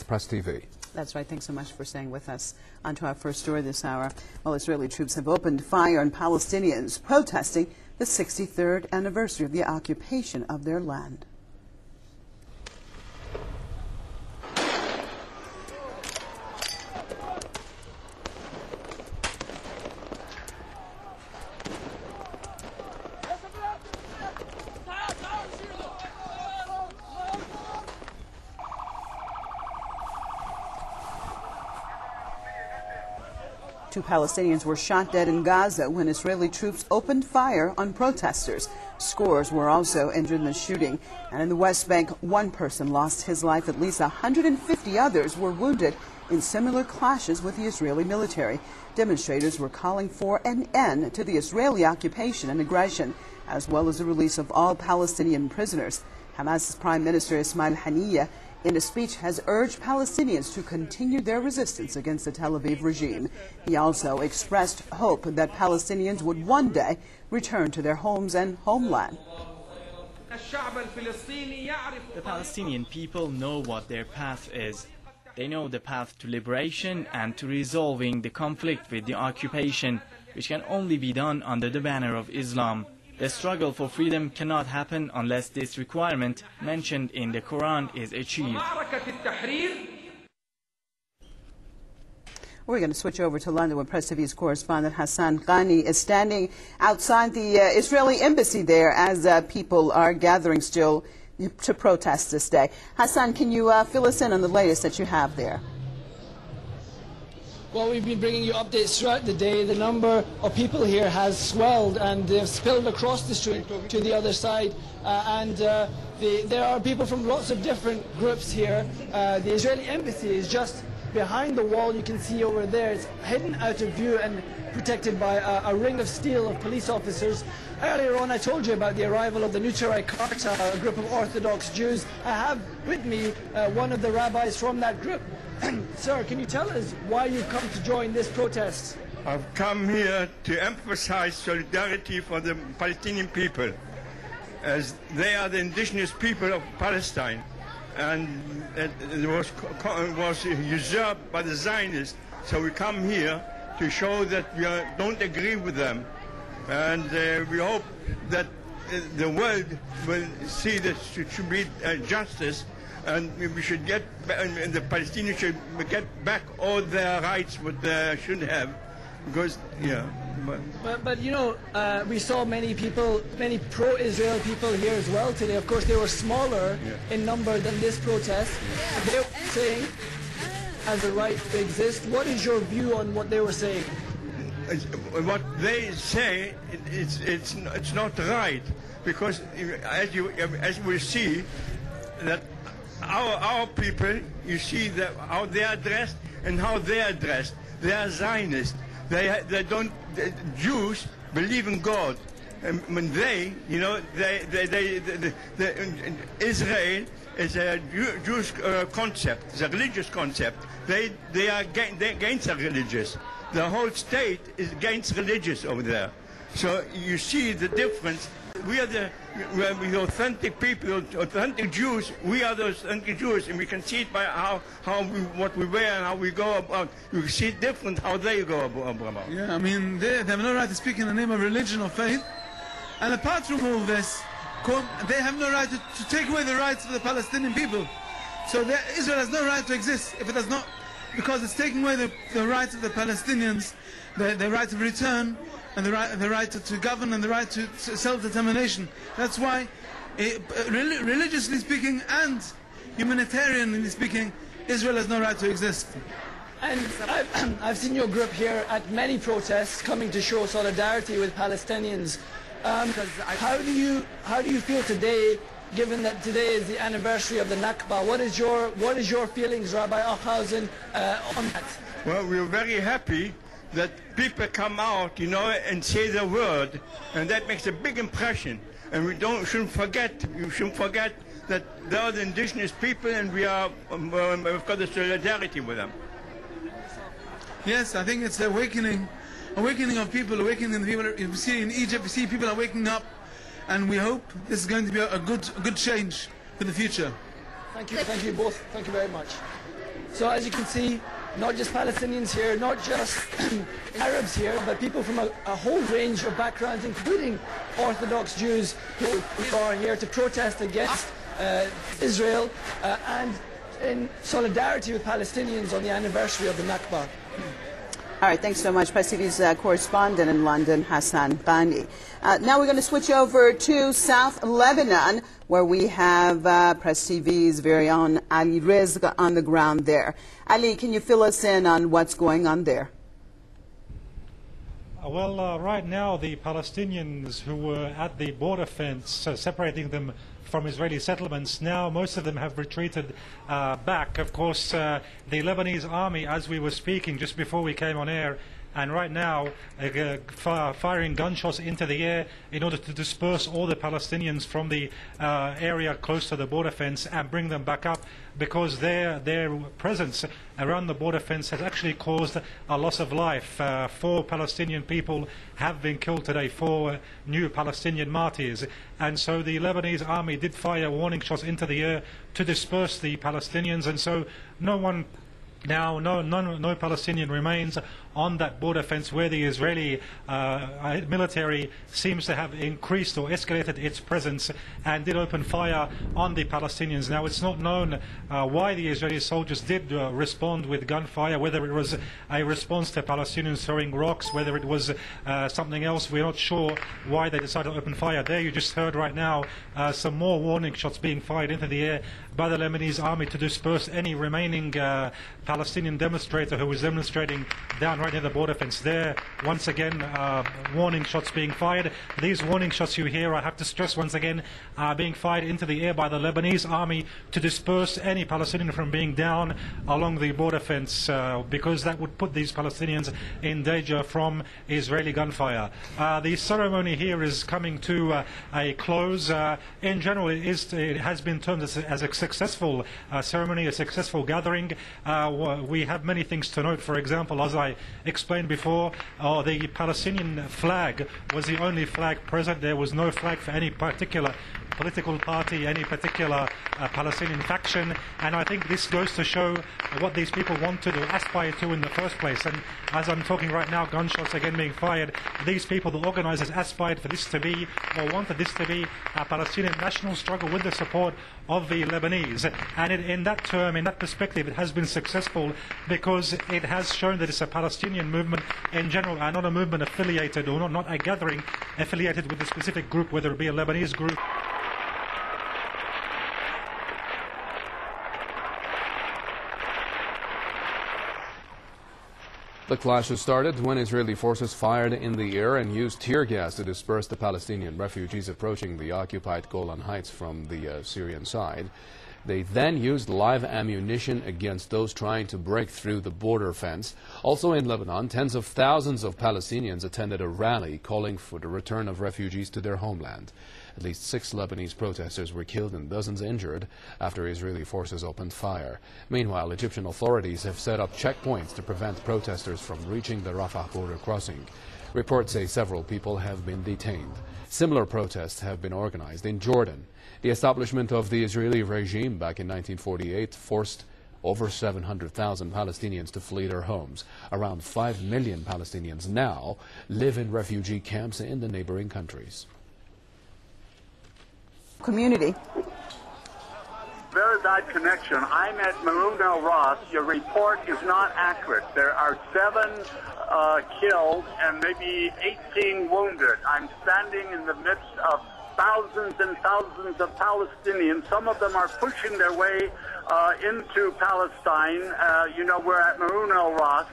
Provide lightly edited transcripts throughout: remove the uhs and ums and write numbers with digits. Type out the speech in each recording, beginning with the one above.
Press TV. That's right. Thanks so much for staying with us. On to our first story this hour. Well, Israeli troops have opened fire on Palestinians protesting the 63rd anniversary of the occupation of their land. Two Palestinians were shot dead in Gaza when Israeli troops opened fire on protesters. Scores were also injured in the shooting. And in the West Bank, one person lost his life. At least 150 others were wounded in similar clashes with the Israeli military. Demonstrators were calling for an end to the Israeli occupation and aggression, as well as the release of all Palestinian prisoners. Hamas's Prime Minister Ismail Haniyeh, in a speech, has urged Palestinians to continue their resistance against the Tel Aviv regime. He also expressed hope that Palestinians would one day return to their homes and homeland. The Palestinian people know what their path is. They know the path to liberation and to resolving the conflict with the occupation, which can only be done under the banner of Islam. The struggle for freedom cannot happen unless this requirement mentioned in the Quran is achieved. We're going to switch over to London, where Press TV's correspondent Hassan Ghani is standing outside the Israeli embassy there as people are gathering still to protest this day. Hassan, can you fill us in on the latest that you have there? Well, we've been bringing you updates throughout the day. The number of people here has swelled and they've spilled across the street to the other side. There are people from lots of different groups here. The Israeli embassy is just behind the wall. You can see over there. It's hidden out of view and protected by a ring of steel of police officers. Earlier on, I told you about the arrival of the Nuterai Karta, a group of Orthodox Jews. I have with me one of the rabbis from that group. Sir, can you tell us why you've come to join this protest? I've come here to emphasize solidarity for the Palestinian people, as they are the indigenous people of Palestine, and it was usurped by the Zionists. So we come here to show that we don't agree with them, and we hope that the world will see that it should be justice, and we should get, and the Palestinians should get back all their rights what they should have, because But you know, we saw many people, many pro-Israel people here as well today. Of course, they were smaller in number than this protest. They were saying has a right to exist. What is your view on what they were saying? What they say, it's not right, because as we see that our people, you see that how they are dressed and how they are dressed. They are Zionists. They don't. Jews believe in God, and when Israel is a Jewish concept. It's a religious concept. They are against the religious. The whole state is against religious over there. So you see the difference. We are the authentic people, authentic Jews. We are the authentic Jews, and we can see it by what we wear and how we go about. You see it different how they go about. Yeah, I mean, they have no right to speak in the name of religion or faith. And apart from all this, they have no right to take away the rights of the Palestinian people. So Israel has no right to exist if it does not, because it's taking away the rights of the Palestinians, the right of return, and the right to govern, and the right to self-determination. That's why, religiously speaking and humanitarianly speaking, Israel has no right to exist. And I've seen your group here at many protests coming to show solidarity with Palestinians. How do you feel today, given that today is the anniversary of the Nakba? What is your feelings, Rabbi Achhausen, on that? Well, we're very happy that people come out, and say the word, and that makes a big impression. And we shouldn't forget that they are the indigenous people, and we've got the solidarity with them. Yes, I think it's the awakening of people, awakening the people. You see in Egypt, you see people are waking up, and we hope this is going to be a good change for the future. Thank you both. Thank you very much. So as you can see, not just Palestinians here, not just Arabs here, but people from a whole range of backgrounds, including Orthodox Jews who are here to protest against Israel and in solidarity with Palestinians on the anniversary of the Nakba. All right, thanks so much. Press TV's correspondent in London, Hassan Bani. Now we're going to switch over to South Lebanon, where we have Press TV's very own Ali Rizq on the ground there. Ali, can you fill us in on what's going on there? Well, right now the Palestinians who were at the border fence separating them from Israeli settlements, now most of them have retreated back. Of course, the Lebanese army, as we were speaking just before we came on air, and right now firing gunshots into the air in order to disperse all the Palestinians from the area close to the border fence and bring them back up, because their presence around the border fence has actually caused a loss of life. 4 Palestinian people have been killed today, 4 new Palestinian martyrs, and so the Lebanese army did fire warning shots into the air to disperse the Palestinians, and so no Palestinian remains on that border fence where the Israeli military seems to have increased or escalated its presence and did open fire on the Palestinians. Now, it's not known why the Israeli soldiers did respond with gunfire, whether it was a response to Palestinians throwing rocks, whether it was something else. We're not sure why they decided to open fire. There you just heard right now some more warning shots being fired into the air by the Lebanese army to disperse any remaining Palestinian demonstrator who was demonstrating down right near the border fence. There, once again, warning shots being fired. These warning shots you hear, I have to stress once again, are being fired into the air by the Lebanese army to disperse any Palestinian from being down along the border fence, because that would put these Palestinians in danger from Israeli gunfire. The ceremony here is coming to a close. In general, it has been termed as a successful ceremony, a successful gathering. We have many things to note. For example, as I explained before, the Palestinian flag was the only flag present. There was no flag for any particular political party, any particular Palestinian faction, and I think this goes to show what these people wanted or aspire to in the first place. And as I'm talking right now, gunshots again being fired. These people, the organizers, aspired for this to be, or wanted this to be, a Palestinian national struggle with the support of the Lebanese. And in that term, in that perspective, it has been successful because it has shown that it's a Palestinian movement in general, and not a movement affiliated, or not a gathering affiliated with a specific group, whether it be a Lebanese group. The clashes started when Israeli forces fired in the air and used tear gas to disperse the Palestinian refugees approaching the occupied Golan Heights from the Syrian side. They then used live ammunition against those trying to break through the border fence. Also in Lebanon, tens of thousands of Palestinians attended a rally calling for the return of refugees to their homeland. At least 6 Lebanese protesters were killed and dozens injured after Israeli forces opened fire. Meanwhile, Egyptian authorities have set up checkpoints to prevent protesters from reaching the Rafah border crossing. Reports say several people have been detained. Similar protests have been organized in Jordan. The establishment of the Israeli regime back in 1948 forced over 700,000 Palestinians to flee their homes. Around 5 million Palestinians now live in refugee camps in the neighboring countries. Community. Very bad connection. I'm at Maroon El Ras. Your report is not accurate. There are 7 killed and maybe 18 wounded. I'm standing in the midst of thousands and thousands of Palestinians. Some of them are pushing their way into Palestine. We're at Maroon El Ras.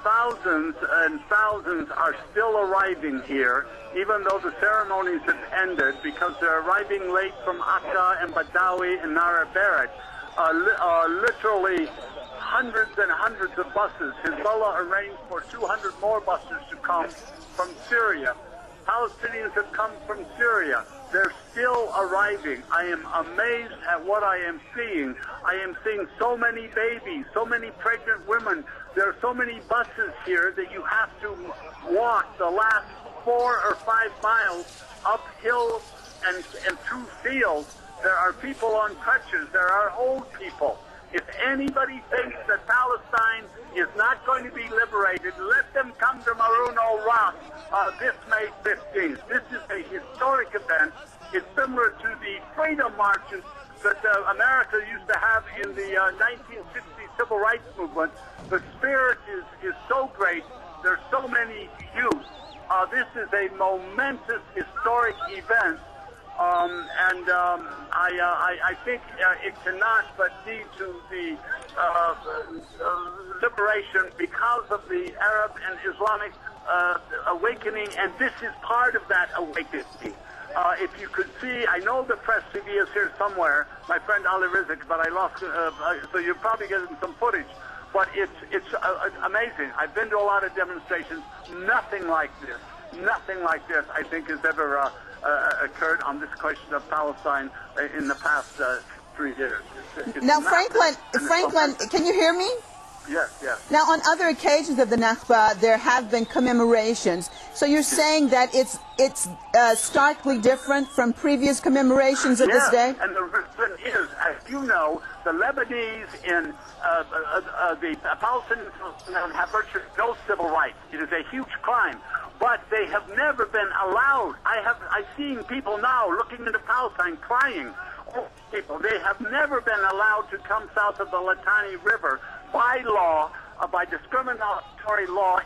Thousands and thousands are still arriving here, even though the ceremonies have ended, because they're arriving late from Akka and Badawi and Nara Barrett. Literally hundreds and hundreds of buses. Hezbollah arranged for 200 more buses to come from Syria. Palestinians have come from Syria. They're still arriving. I am amazed at what I am seeing. I am seeing so many babies, so many pregnant women. There are so many buses here that you have to walk the last 4 or 5 miles uphill and through fields. There are people on crutches. There are old people. If anybody thinks that Palestine is not going to be liberated, let them come to Maroun al-Ras this May 15th. This is a historic event. It's similar to the freedom marches that America used to have in the 1960 civil rights movement. The spirit is so great. There's so many youth. This is a momentous historic event. I think it cannot but lead to the liberation because of the Arab and Islamic awakening, and this is part of that awakening. If you could see, I know the press TV is here somewhere, my friend Ali Rizik, but I lost, so you're probably getting some footage. But it's amazing. I've been to a lot of demonstrations. Nothing like this, I think, has ever occurred on this question of Palestine in the past 3 years. Now, Franklin, can you hear me? Yes, yes. Now, on other occasions of the Nakba, there have been commemorations. So you're saying that it's starkly different from previous commemorations of this day? And the reason is, as you know, the Lebanese in the Palestinians have virtually no civil rights. It is a huge crime. But they have never been allowed. I've seen people now looking into Palestine crying. People, they have never been allowed to come south of the Litani River by law, by discriminatory law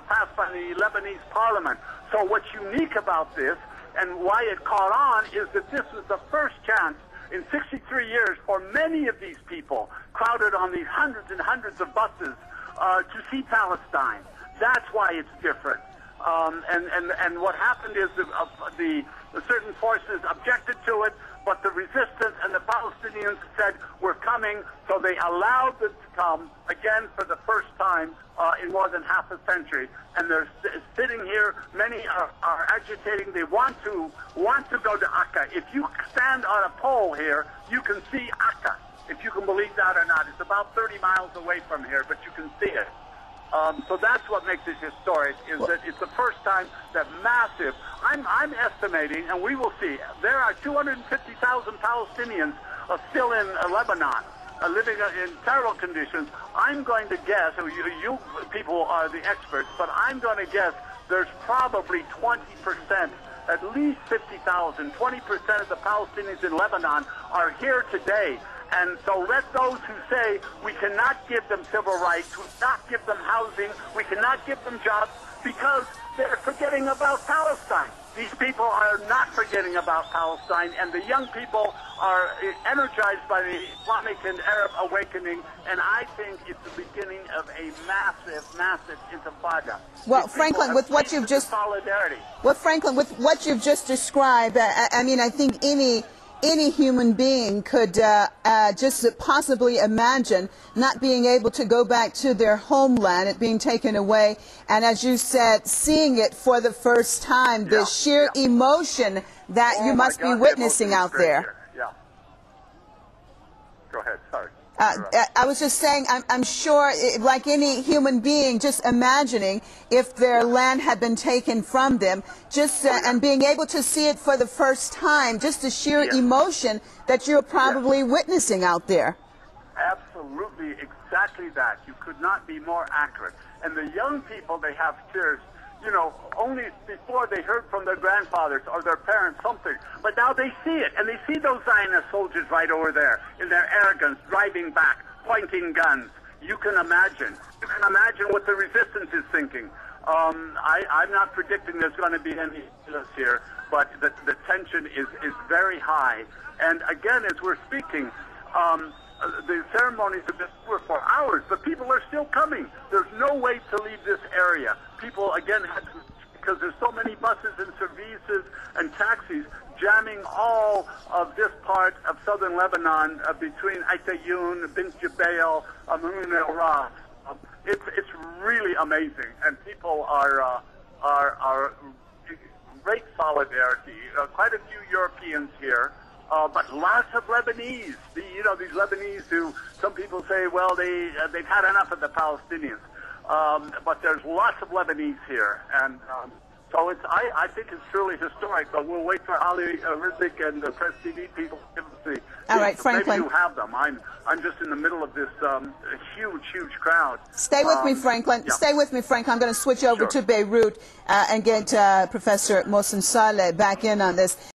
passed by the Lebanese parliament. So what's unique about this and why it caught on is that this was the first chance in 63 years for many of these people crowded on these hundreds and hundreds of buses to see Palestine. That's why it's different. And what happened is the certain forces objected to it, but the resistance and the Palestinians said, we're coming, so they allowed them to come again for the first time in more than half a century. And they're sitting here, many are agitating, they want to go to Akka. If you stand on a pole here, you can see Akka, if you can believe that or not. It's about 30 miles away from here, but you can see it. So that's what makes it historic, is that it's the first time that massive, I'm estimating, and we will see, there are 250,000 Palestinians still in Lebanon, living in terrible conditions. I'm going to guess, you people are the experts, but I'm going to guess there's probably 20%, at least 50,000, 20% of the Palestinians in Lebanon are here today. And so let those who say we cannot give them civil rights, we cannot give them housing, we cannot give them jobs, because they're forgetting about Palestine. These people are not forgetting about Palestine, and the young people are energized by the Islamic and Arab awakening, and I think it's the beginning of a massive, massive intifada. Well, Franklin, with what you've just described, I mean, I think any human being could just possibly imagine not being able to go back to their homeland, it being taken away, and as you said, seeing it for the first time, the sheer emotion that you must be witnessing out there. Yeah. Go ahead, sorry. I was just saying, I'm sure, like any human being, just imagining if their land had been taken from them, just and being able to see it for the first time, just the sheer emotion that you're probably witnessing out there. Absolutely, exactly that. You could not be more accurate. And the young people, they have tears. You know, only before they heard from their grandfathers or their parents something. But now they see it, and they see those Zionist soldiers right over there in their arrogance, driving back, pointing guns. You can imagine. You can imagine what the resistance is thinking. I'm not predicting there's going to be any this here, but the tension is very high. And again, as we're speaking, the ceremonies have been over for hours, but people are still coming. There's no way to leave this area. People, again, because there's so many buses and services and taxis jamming all of this part of southern Lebanon between Aitayoun, Bint Jbeil, Maroun al-Ras. It's really amazing, and people are great solidarity. Quite a few Europeans here. But lots of Lebanese, these Lebanese who some people say, well, they've had enough of the Palestinians. But there's lots of Lebanese here, and So I think it's truly historic, but we'll wait for Ali Rizk and the Press TV people to give us the. All right, Franklin. Maybe you have them. I'm just in the middle of this huge crowd. Stay with me, Franklin. Yeah. Stay with me, Franklin. I'm going to switch over Sure. to Beirut and get Professor Mohsen Saleh back in on this.